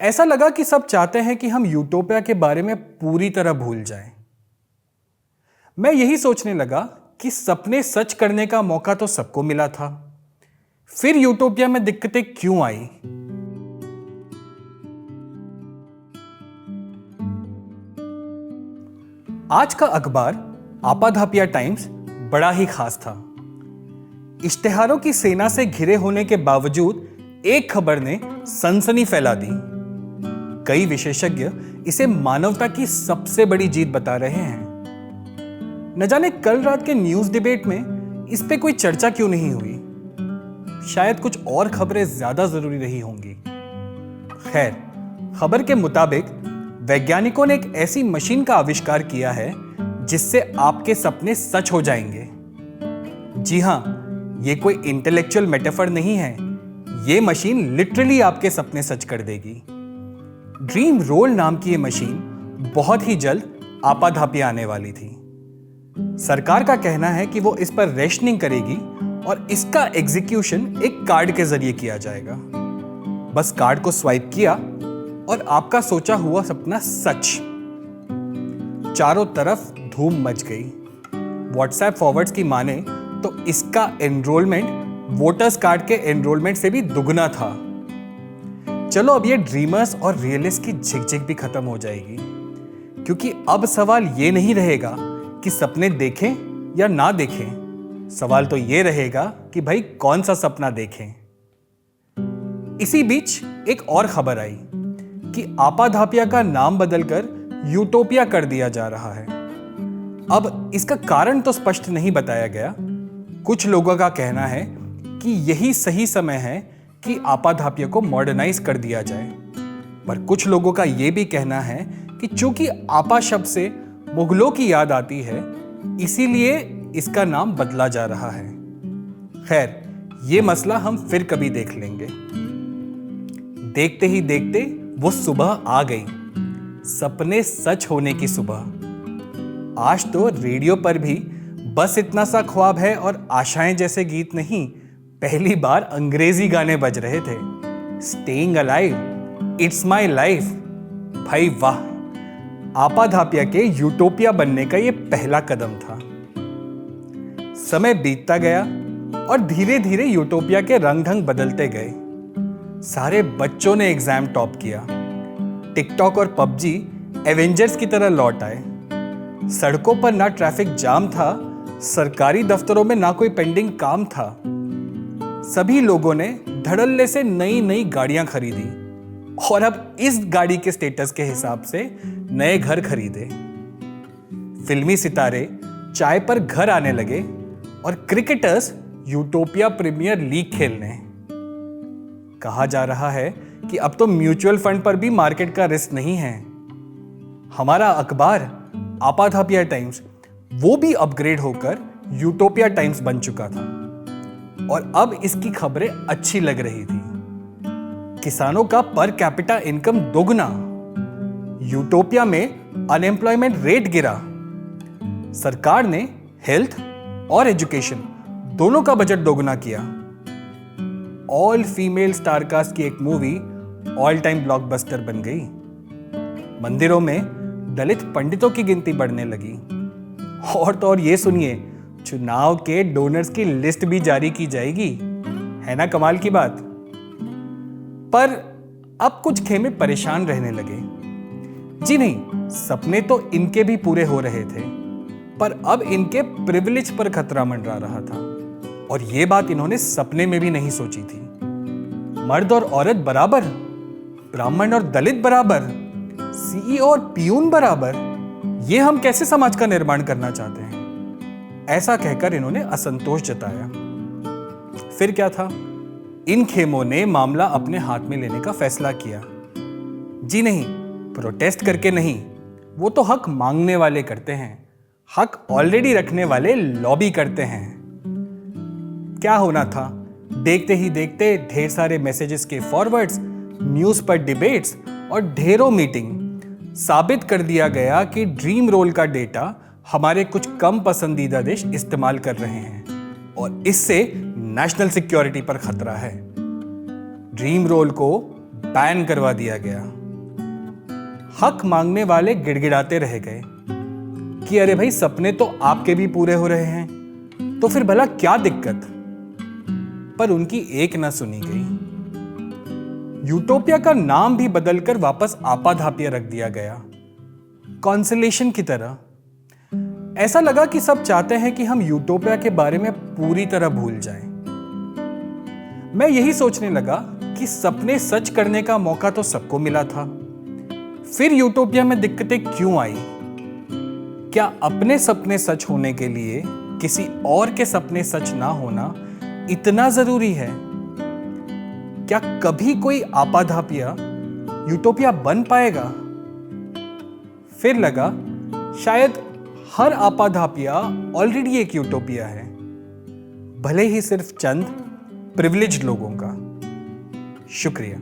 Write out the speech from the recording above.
ऐसा लगा कि सब चाहते हैं कि हम यूटोपिया के बारे में पूरी तरह भूल जाएं। मैं यही सोचने लगा कि सपने सच करने का मौका तो सबको मिला था, फिर यूटोपिया में दिक्कतें क्यों आई? आज का अखबार आपाधापिया टाइम्स बड़ा ही खास था। इश्तिहारों की सेना से घिरे होने के बावजूद एक खबर ने सनसनी फैला दी। कई विशेषज्ञ इसे मानवता की सबसे बड़ी जीत बता रहे हैं। न जाने कल रात के न्यूज डिबेट में इस पे कोई चर्चा क्यों नहीं हुई। शायद कुछ और खबरें ज्यादा जरूरी रही होंगी। खैर, खबर के मुताबिक वैज्ञानिकों ने एक ऐसी मशीन का आविष्कार किया है जिससे आपके सपने सच हो जाएंगे। जी हां, ये कोई इंटेलेक्चुअल मेटाफर नहीं है। ये मशीन लिटरली आपके सपने सच कर देगी। ड्रीम रोल नाम की ये मशीन बहुत ही जल्द आपाधापी आने वाली थी। सरकार का कहना है कि वो इस पर रेशनिंग करेगी और इसका एग्जीक्यूशन एक कार्ड के जरिए किया जाएगा। बस कार्ड को स्वाइप किया और आपका सोचा हुआ सपना सच। चारों तरफ धूम मच गई। व्हाट्सएप फॉरवर्ड्स की माने तो इसका एनरोलमेंट वोटर्स कार्ड के एनरोलमेंट से भी दुगना था। चलो, अब ये ड्रीमर्स और रियलिस्ट की झिकझिक भी खत्म हो जाएगी, क्योंकि अब सवाल ये नहीं रहेगा कि सपने देखें या ना देखें। सवाल तो ये रहेगा कि भाई कौन सा सपना देखें। इसी बीच एक और खबर आई कि आपाधापिया का नाम बदलकर यूटोपिया कर दिया जा रहा है। अब इसका कारण तो स्पष्ट नहीं बताया गया। कुछ लोगों का कहना है कि यही सही समय है कि आपाधापिया को मॉडर्नाइज कर दिया जाए, पर कुछ लोगों का यह भी कहना है कि चूंकि आपा शब्द से मुगलों की याद आती है, इसीलिए इसका नाम बदला जा रहा है। खैर, यह मसला हम फिर कभी देख लेंगे। देखते ही देखते वो सुबह आ गई, सपने सच होने की सुबह। आज तो रेडियो पर भी बस इतना सा ख्वाब है और आशाएं जैसे गीत नहीं, पहली बार अंग्रेजी गाने बज रहे थे। Staying alive, it's my life. भाई वाह, आपाधापिया के यूटोपिया बनने का ये पहला कदम था। समय बीतता गया और धीरे धीरे यूटोपिया के रंग ढंग बदलते गए। सारे बच्चों ने एग्जाम टॉप किया। टिकटॉक और पबजी एवेंजर्स की तरह लौट आए। सड़कों पर ना ट्रैफिक जाम था, सरकारी दफ्तरों में ना कोई पेंडिंग काम था। सभी लोगों ने धड़ल्ले से नई नई गाड़ियां खरीदी और अब इस गाड़ी के स्टेटस के हिसाब से नए घर खरीदे। फिल्मी सितारे चाय पर घर आने लगे और क्रिकेटर्स यूटोपिया प्रीमियर लीग खेलने। कहा जा रहा है कि अब तो म्यूचुअल फंड पर भी मार्केट का रिस्क नहीं है। हमारा अखबार आपाधापिया टाइम्स वो भी अपग्रेड होकर यूटोपिया टाइम्स बन चुका था और अब इसकी खबरें अच्छी लग रही थी। किसानों का पर कैपिटा इनकम दोगुना, यूटोपिया में अनएम्प्लॉयमेंट रेट गिरा, सरकार ने हेल्थ और एजुकेशन दोनों का बजट दोगुना किया। ऑल फीमेल स्टारकास्ट की एक मूवी ऑल टाइम ब्लॉकबस्टर बन गई। मंदिरों में दलित पंडितों की गिनती बढ़ने लगी। और तो और ये सुनिए, चुनाव के डोनर्स की लिस्ट भी जारी की जाएगी। है ना कमाल की बात। पर अब कुछ खेमे परेशान रहने लगे। जी नहीं, सपने तो इनके भी पूरे हो रहे थे, पर अब इनके प्रिविलेज पर खतरा मंडरा रहा था और यह बात इन्होंने सपने में भी नहीं सोची थी। मर्द और औरत बराबर, ब्राह्मण और दलित बराबर, सीईओ और पियून बराबर, ये हम कैसे समाज का निर्माण करना चाहते हैं? ऐसा कहकर इन्होंने असंतोष जताया। फिर क्या था, इन खेमों ने मामला अपने हाथ में लेने का फैसला किया। जी नहीं, प्रोटेस्ट करके नहीं, वो तो हक मांगने वाले करते हैं, हक ऑलरेडी रखने वाले लॉबी करते हैं। क्या होना था, देखते ही देखते ढेर सारे मैसेजेस के फॉरवर्ड्स, न्यूज पर डिबेट्स और ढेरों मीटिंग। साबित कर दिया गया कि ड्रीम रोल का डेटा हमारे कुछ कम पसंदीदा देश इस्तेमाल कर रहे हैं और इससे नेशनल सिक्योरिटी पर खतरा है। ड्रीम रोल को बैन करवा दिया गया। हक मांगने वाले गिड़गिड़ाते रह गए कि अरे भाई, सपने तो आपके भी पूरे हो रहे हैं, तो फिर भला क्या दिक्कत। पर उनकी एक न सुनी गई। यूटोपिया का नाम भी बदलकर वापस आपाधापिया रख दिया गया, कॉन्सलेशन की तरह। ऐसा लगा कि सब चाहते हैं कि हम यूटोपिया के बारे में पूरी तरह भूल जाएं। मैं यही सोचने लगा कि सपने सच करने का मौका तो सबको मिला था, फिर यूटोपिया में दिक्कतें क्यों आई? क्या अपने सपने सच होने के लिए किसी और के सपने सच ना होना इतना जरूरी है? क्या कभी कोई आपाधापिया यूटोपिया बन पाएगा? फिर लगा शायद हर आपाधापिया ऑलरेडी एक यूटोपिया है, भले ही सिर्फ चंद प्रिविलेज्ड लोगों का। शुक्रिया।